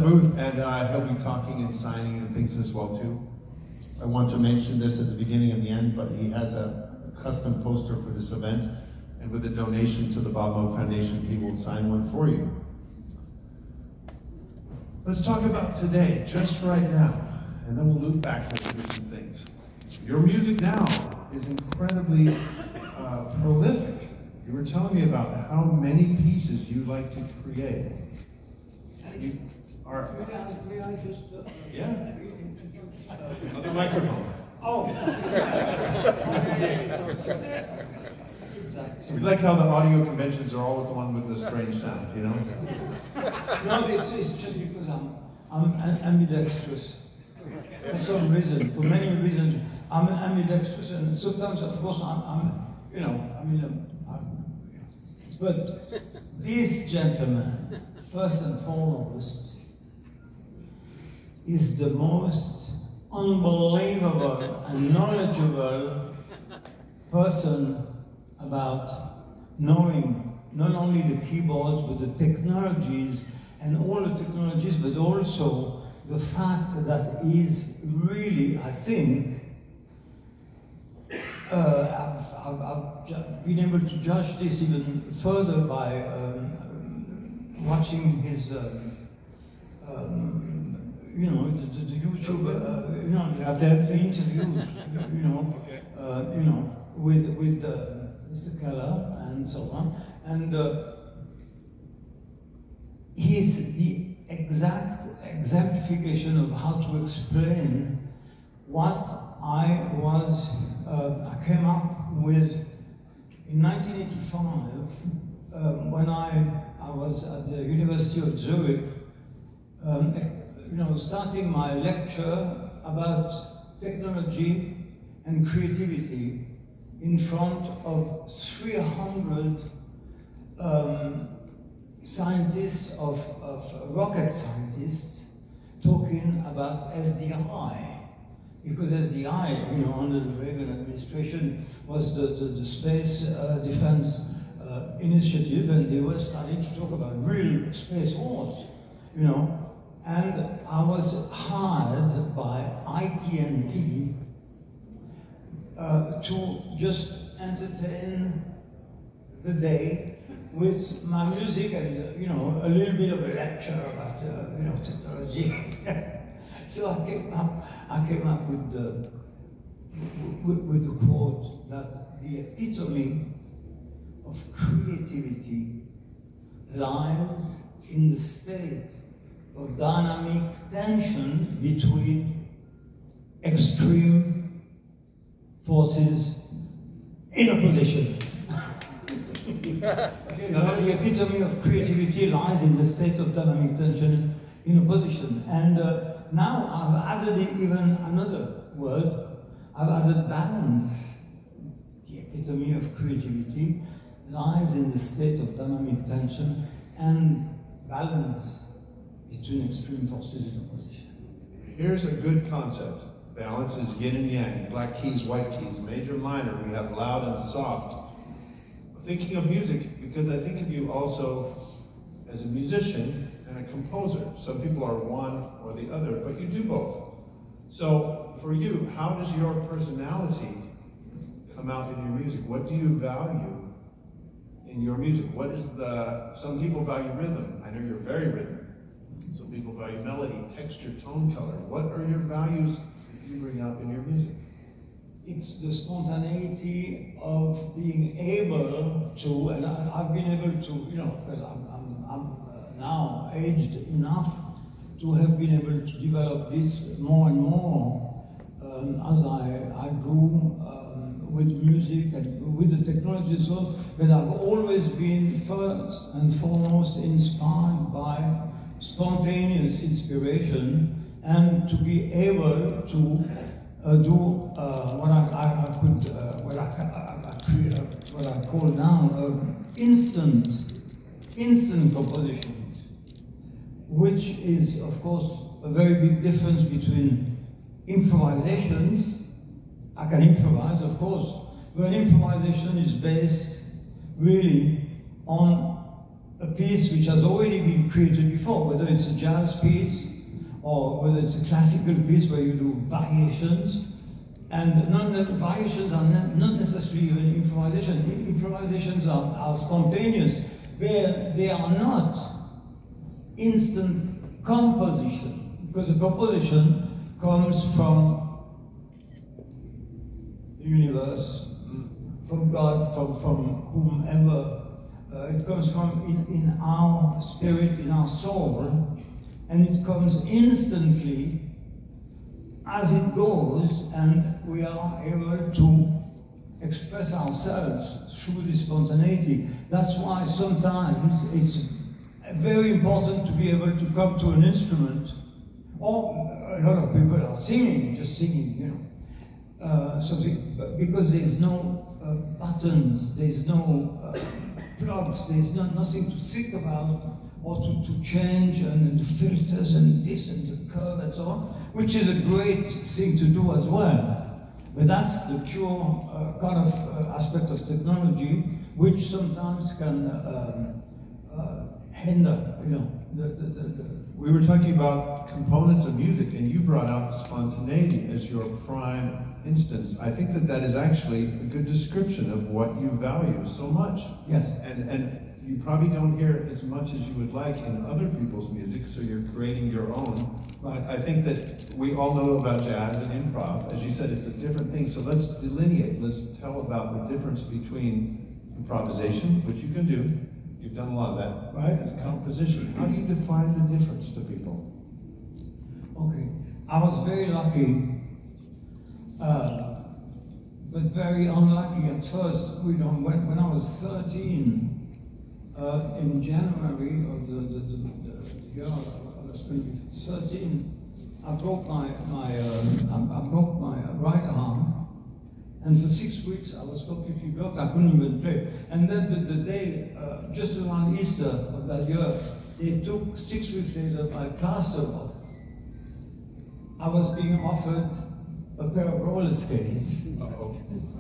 Booth, and he'll be talking and signing and things as well too. I want to mention this at the beginning and the end, but he has a custom poster for this event, and with a donation to the Bob Moe Foundation, he will sign one for you. Let's talk about today, just right now, and then we'll loop back to some things. Your music now is incredibly prolific. You were telling me about how many pieces you like to create. And you are... May I just... Yeah. Another microphone. Oh. So we like how the audio conventions are always the one with the strange sound, you know? No, it's just because I'm ambidextrous. For some reason, for many reasons, I'm ambidextrous, and sometimes, of course, but this gentleman, first and foremost, is the most unbelievable and knowledgeable person about knowing not only the keyboards, but the technologies, and all the technologies, but also the fact that he's really, I think, I've been able to judge this even further by watching his, you know, the YouTube, you know, the interviews, you know, with Mr. Keller and so on, and he's the exact exemplification of how to explain what I came up with in 1985 when I was at the University of Zurich, you know, starting my lecture about technology and creativity in front of 300 scientists, of rocket scientists, talking about SDI. Because SDI, you know, under the Reagan administration, was the space defense initiative, and they were starting to talk about real space wars, you know. And I was hired by IT&T to just entertain the day with my music and, you know, a little bit of a lecture about, you know, technology. So I came up with the quote that the epitome of creativity lies in the state of dynamic tension between extreme forces in opposition. The epitome of creativity lies in the state of dynamic tension in opposition. And now I've added even another word. I've added balance. The epitome of creativity lies in the state of dynamic tension and balance between extreme forces in opposition. Here's a good concept. Balance is yin and yang, black keys, white keys, major, minor. We have loud and soft. Thinking of music, because I think of you also as a musician and a composer. Some people are one or the other, but you do both. So for you, how does your personality come out in your music? What do you value in your music? What is some people value rhythm. I know you're very rhythmic. Some people value melody, texture, tone, color. What are your values that you bring out in your music? It's the spontaneity of being able to, and I've been able to, you know, because I'm now aged enough to have been able to develop this more and more as I grew with music and with the technology as well. But I've always been first and foremost inspired by spontaneous inspiration, and to be able to do what I call now instant compositions, which is, of course, a very big difference between improvisations. I can improvise, of course, but improvisation is based really on a piece which has already been created before, whether it's a jazz piece or whether it's a classical piece where you do variations. And variations are not necessarily even improvisation. Improvisations are spontaneous. They are not instant composition, because a composition comes from the universe, from God, from whomever. It comes from in our spirit, in our soul, and it comes instantly as it goes, and we are able to express ourselves through this spontaneity. That's why sometimes it's very important to be able to come to an instrument, or a lot of people are singing, just singing, you know, something, because there's no buttons, there's no plugs, there's nothing to think about, or to change, and the filters and this and the curve and so on, which is a great thing to do as well. But that's the pure kind of aspect of technology, which sometimes can hinder, you know, We were talking about components of music, and you brought out spontaneity as your prime instance. I think that is actually a good description of what you value so much. Yes. And you probably don't hear as much as you would like in other people's music, so you're creating your own. Right. I think that we all know about jazz and improv. As you said, it's a different thing. So let's delineate. Let's tell about the difference between improvisation, which you can do. You've done a lot of that. Right. As composition. How do you define the difference to people? Okay. I was very lucky, but very unlucky at first. When I was 13, in January of the year I was going to be 13, I broke my right arm, and for 6 weeks I was completely blocked. I couldn't even play. And then the day, just around Easter of that year, they took 6 weeks later my plaster off. I was being offered a pair of roller skates,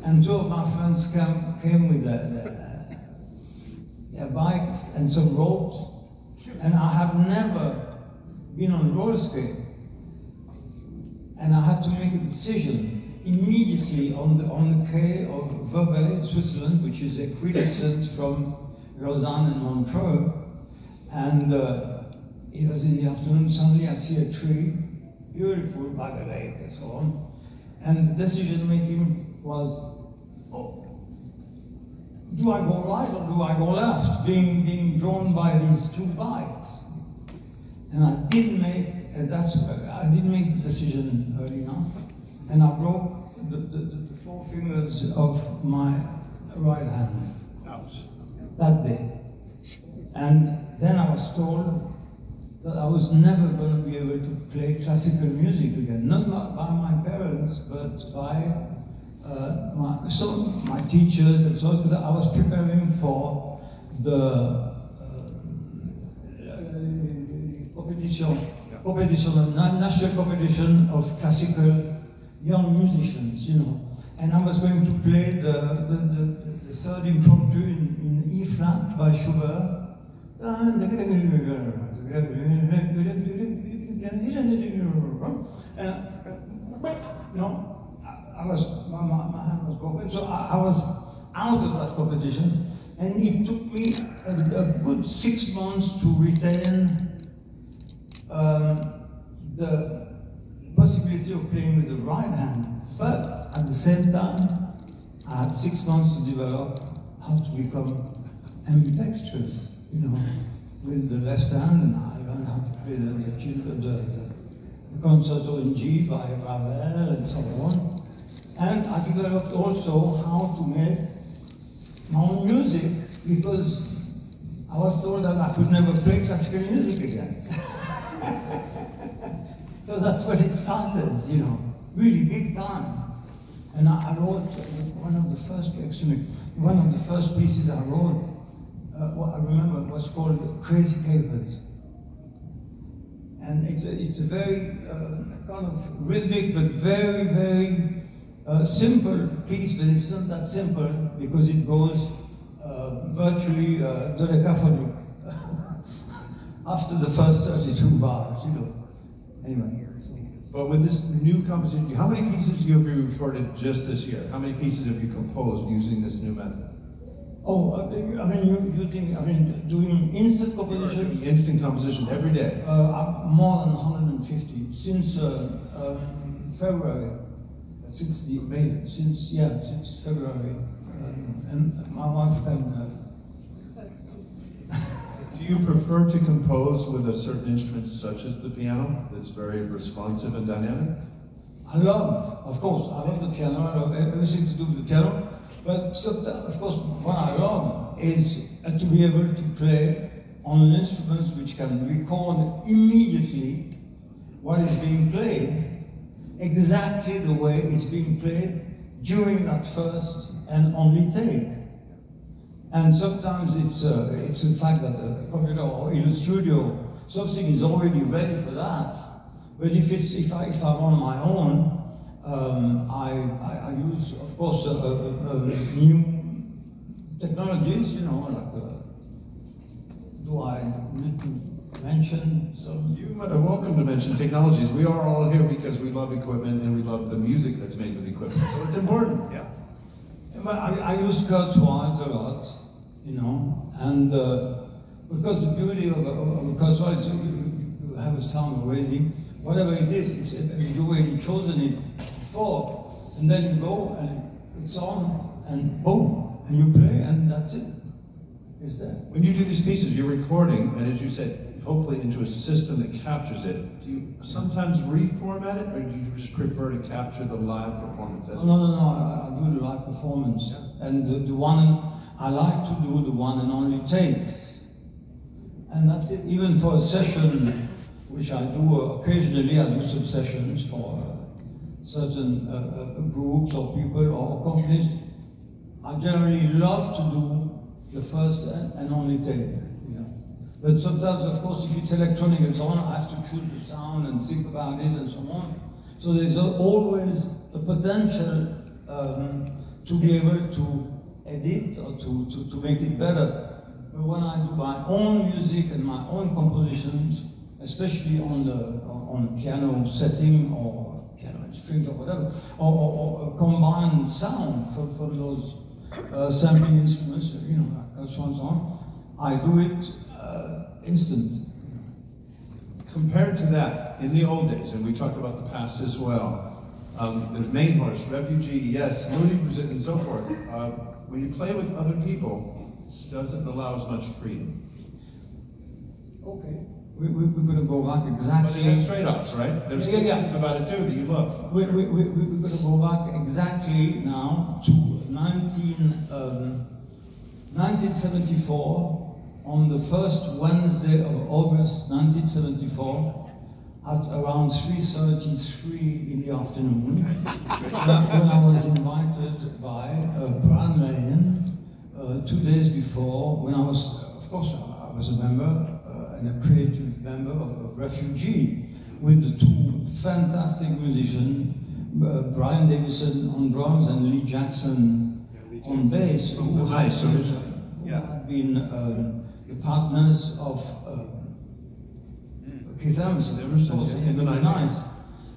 and two of my friends came with their bikes and some ropes, and I have never been on a roller skate, and I had to make a decision immediately on the quay of Vevey in Switzerland, which is equidistant from Lausanne and Montreux, and it was in the afternoon. Suddenly I see a tree, beautiful by the lake and so on, and the decision making was, oh, do I go right or do I go left? Being drawn by these two bikes, and I didn't make the decision early enough, and I broke the 4 fingers of my right hand. Ouch. That day, and then I was told that I was never going to be able to play classical music again, not by my parents, but by my teachers and so on, because I was preparing for the national competition of classical young musicians, you know. And I was going to play the third impromptu in E flat by Schubert. My hand was broken, so I was out of that competition, and it took me a good 6 months to retain the possibility of playing with the right hand. But at the same time, I had 6 months to develop how to become ambidextrous, you know, with the left hand, and I learned how to play the concerto in G by Ravel and so on. And I developed also how to make my own music, because I was told that I could never play classical music again. So that's when it started, you know, really big time. And I wrote one of the first pieces I wrote, what I remember, was called Crazy Capers. And it's a very kind of rhythmic but very, very simple piece, but it's not that simple because it goes virtually dodecaphonic. after the first 32 bars, you know. Anyway. So. But with this new composition, how many pieces have you recorded just this year? How many pieces have you composed using this new method? Oh, I mean, doing instant composition? Instant composition every day? More than 150 since February. Since the amazing. Since February. And my wife can. Do you prefer to compose with a certain instrument such as the piano that's very responsive and dynamic? I love the piano, I love everything to do with the piano, but sometimes, of course, what I love is to be able to play on instruments which can record immediately what is being played, exactly the way it's being played during that first and only take. And sometimes it's a fact that the computer or in the studio, something is already ready for that. But if I'm on my own, I use, of course, new technologies. You know, like do I need to mention some? You are welcome to mention technologies. We are all here because we love equipment and we love the music that's made with equipment. So it's important. Yeah. I use Kurzweils a lot, you know, and because the beauty of a Kurzweil is you have a sound already, whatever it is, you've already chosen it before, and then you go and it's on, and boom, and you play, and that's it. It's there. When you do these pieces, you're recording, and as you said, hopefully into a system that captures it. Do you sometimes reformat it, or do you just prefer to capture the live performance? No, I do the live performance. Yeah. And the one, I like to do the one and only takes. And that's it. Even for a session, which I do occasionally, I do some sessions for certain groups or people or companies. I generally love to do the first and only take. But sometimes, of course, if it's electronic and so on, I have to choose the sound and think about it and so on. So there's always a potential to be able to edit or to make it better. But when I do my own music and my own compositions, especially on the piano setting or piano and strings or whatever, or a combined sound from those sampling instruments, you know, like this one, so on, I do it instant. Compared to that, in the old days, and we talked about the past as well, there's Main Horse, Refugee, yes, Moody Music, and so forth. When you play with other people, it doesn't allow as much freedom. Okay. We're going to go back exactly. But there's trade-offs, right? There's things about it too that you love. We're going to go back exactly now to 1974. On the first Wednesday of August 1974, at around 3:33 in the afternoon, when I was invited by Brian Kehew 2 days before, when I was, of course, I was a member and a creative member of Refugee, with the two fantastic musicians, Brian Davison on drums and Lee Jackson on bass, who had been the partners of Keith Emerson in the 90s.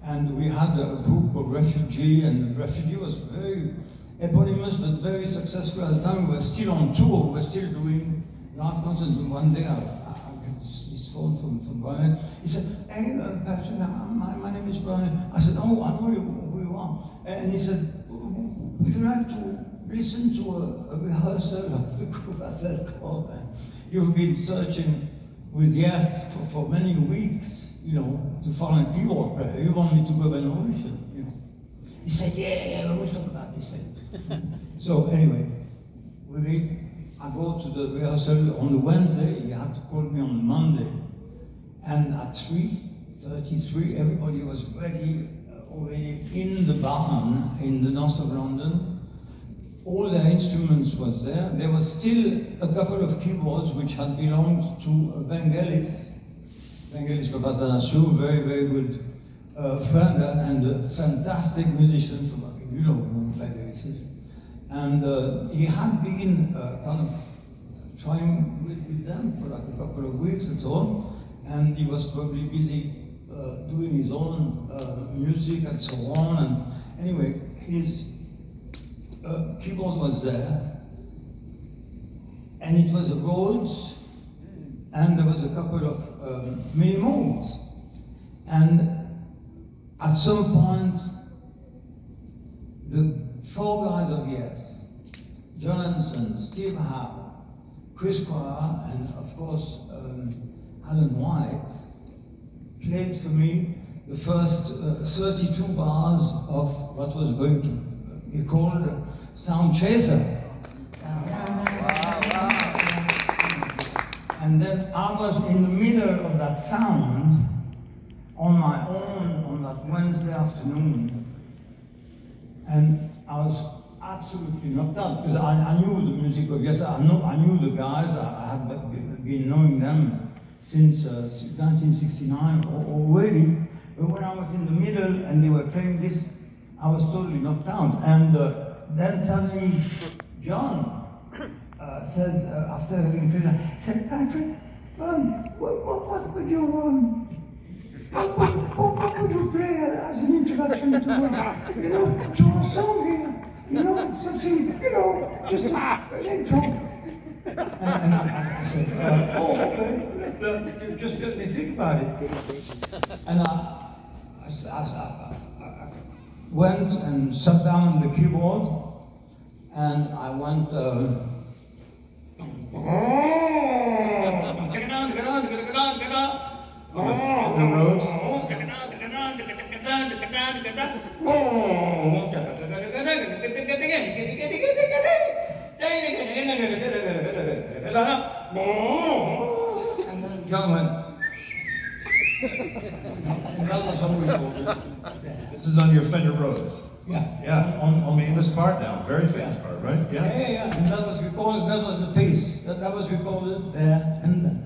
And we had a group called Refugee, and Refugee was very eponymous but very successful at the time. We were still on tour, we were still doing live concerts. One day I got this phone from Brian. He said, "Hey, Patrick, my name is Brian." I said, "Oh, I know who you are." And he said, "Would you like to listen to a rehearsal of the group?" I said, "Oh, you've been searching with Yes for many weeks, you know, to find a keyboard player. You want me to go an audition, you know." He said, yeah, I always talk about this thing. So anyway, I go to the rehearsal on the Wednesday. He had to call me on Monday. And at 3:33, everybody was ready, already in the barn in the north of London. All their instruments was there. There was still a couple of keyboards which had belonged to Vangelis Papatanasiou, very, very good friend and a fantastic musician from, you know who Vangelis is. And he had been kind of trying with them for like a couple of weeks and so on. and he was probably busy doing his own music and so on. And anyway, his keyboard was there, and it was a Rhodes, and there was a couple of mini modes. And at some point, the four guys of Yes, John Hanson, Steve Howe, Chris Squire, and of course Alan White, played for me the first 32 bars of what was going to be called Sound Chaser. And then I was in the middle of that sound on my own on that Wednesday afternoon, and I was absolutely knocked out because I knew the music of Yes. I knew the guys. I had been knowing them since 1969 already. But when I was in the middle and they were playing this, I was totally knocked out. And then suddenly, John says, after having played that, he said, Patrick, what would you what would you play as an introduction to to a song here? Something, just an intro. And I said, oh, okay, just let me think about it. And I went and sat down on the keyboard, and I went, on the roads. And then John went. And that was how we called it. This is on your Fender Rhodes. Yeah. Yeah. On famous part now. Very famous part, right? Yeah. Yeah. And that was recorded. That was the piece. That was recorded there and then.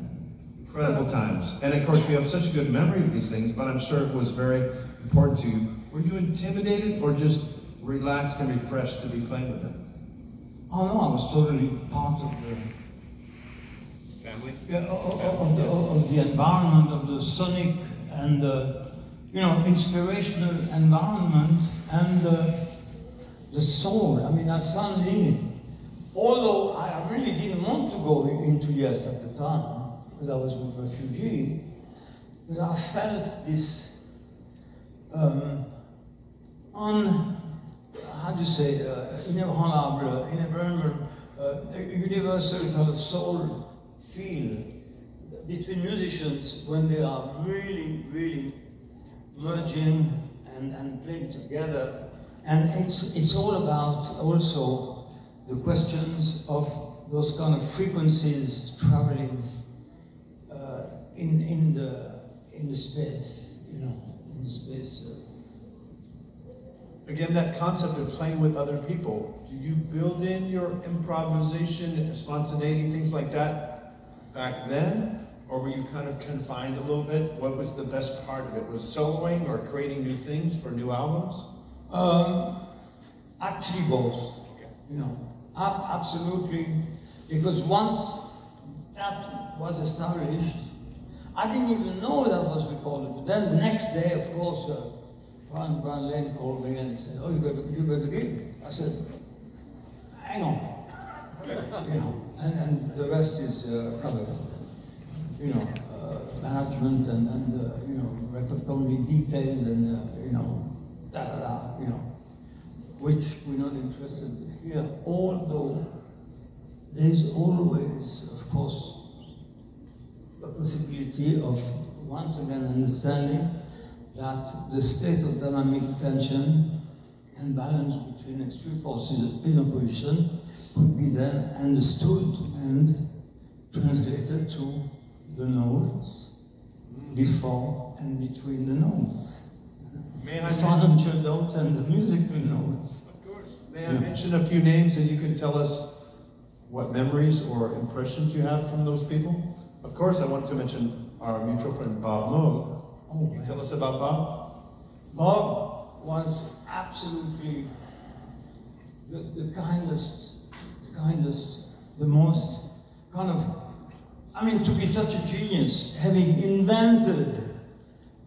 Incredible times. And of course, we have such a good memory of these things, but I'm sure it was very important to you. Were you intimidated or just relaxed and refreshed to be playing with them? Oh no, I was totally part of the family. Yeah, of the environment, of the sonic and inspirational environment and the soul. I mean, I sound in it. Although I really didn't want to go into Yes at the time, because I was a refugee, but I felt this inébranlable, universal kind of soul feel between musicians when they are really, really merging and playing together. And it's all about also the questions of those kind of frequencies traveling in the space, in the space. Again, that concept of playing with other people, do you build in your improvisation, spontaneity, things like that back then? Or were you kind of confined a little bit? What was the best part of it? Was soloing or creating new things for new albums? Actually both, absolutely. Because once that was established, I didn't even know that was recorded. But then the next day, of course, Brian Lane called me and said, "Oh, you got the gig?" I said, "Hang on," and the rest is kind of, management and record company details and which we're not interested in here. Although there's always, of course, a possibility of once again understanding that the state of dynamic tension and balance between extreme forces in opposition could be then understood and translated to the notes before and between the notes. May I the fundamental notes and the musical notes. Of course. May I mention a few names and you can tell us what memories or impressions you have from those people? Of course, I want to mention our mutual friend Bob Moog. Can you tell us about Bob? Bob was absolutely the kindest, the most kind of I mean, to be such a genius, having invented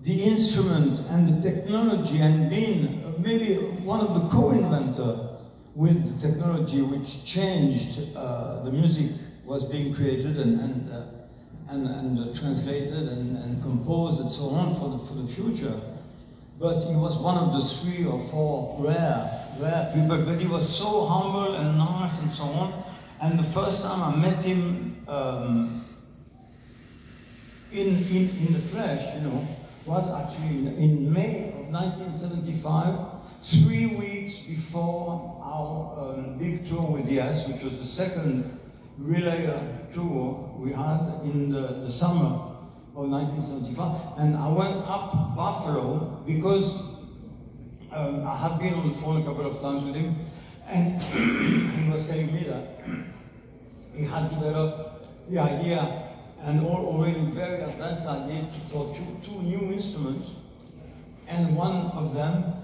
the instrument and the technology and been maybe one of the co-inventors with the technology which changed the music was being created and translated and composed and so on for the future. But he was one of the 3 or 4 rare people, but he was so humble and nice and so on. And the first time I met him in the flesh, you know, was actually in May of 1975, 3 weeks before our big tour with Yes, which was the second relay tour we had in the summer of 1975. And I went up Buffalo because I had been on the phone a couple of times with him, and he was telling me that he had developed the idea and already very advanced idea for two new instruments, and one of them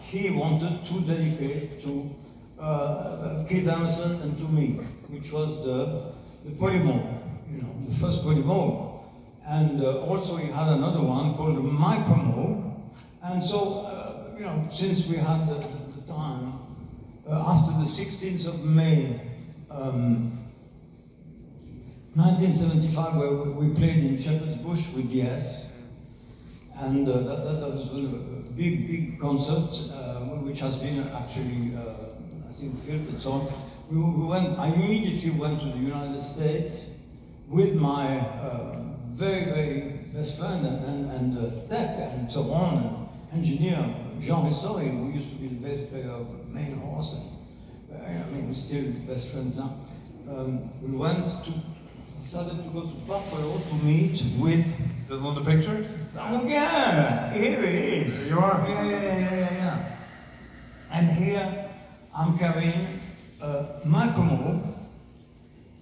he wanted to dedicate to Keith Emerson and to me, which was the polymorph, you know, the first polymorph. And also he had another one called the micromorph. And so, you know, since we had the time, after the 16th of May, 1975, where we played in Shepherd's Bush with Yes, and that was a big concert, which has been actually, I think, filmed and so on. I immediately went to the United States with my very best friend and tech and so on, and engineer Jean Ristori, who used to be the bass player of Main Horse, and I mean, we're still best friends now. We decided to go to Buffalo to meet with... Is this one of the pictures? Oh yeah, here it is. There you are. Yeah. And here I'm carrying a micromorph,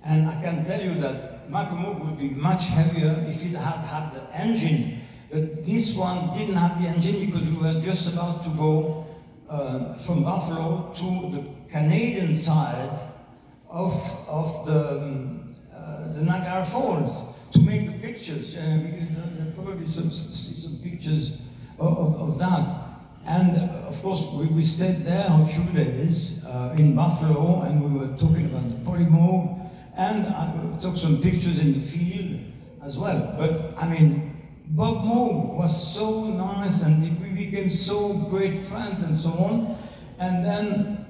and I can tell you that micromorph would be much heavier if it had the engine. But this one didn't have the engine because we were just about to go from Buffalo to the Canadian side of the Niagara Falls to make the pictures. There are probably some pictures of that. And of course, we stayed there a few days in Buffalo, and we were talking about the polymorph, and I took some pictures in the field as well. But I mean, Bob Moog was so nice, and we became so great friends and so on. And then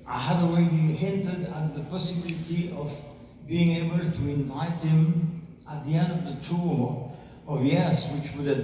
I had already hinted at the possibility of being able to invite him at the end of the tour of Yes, which would have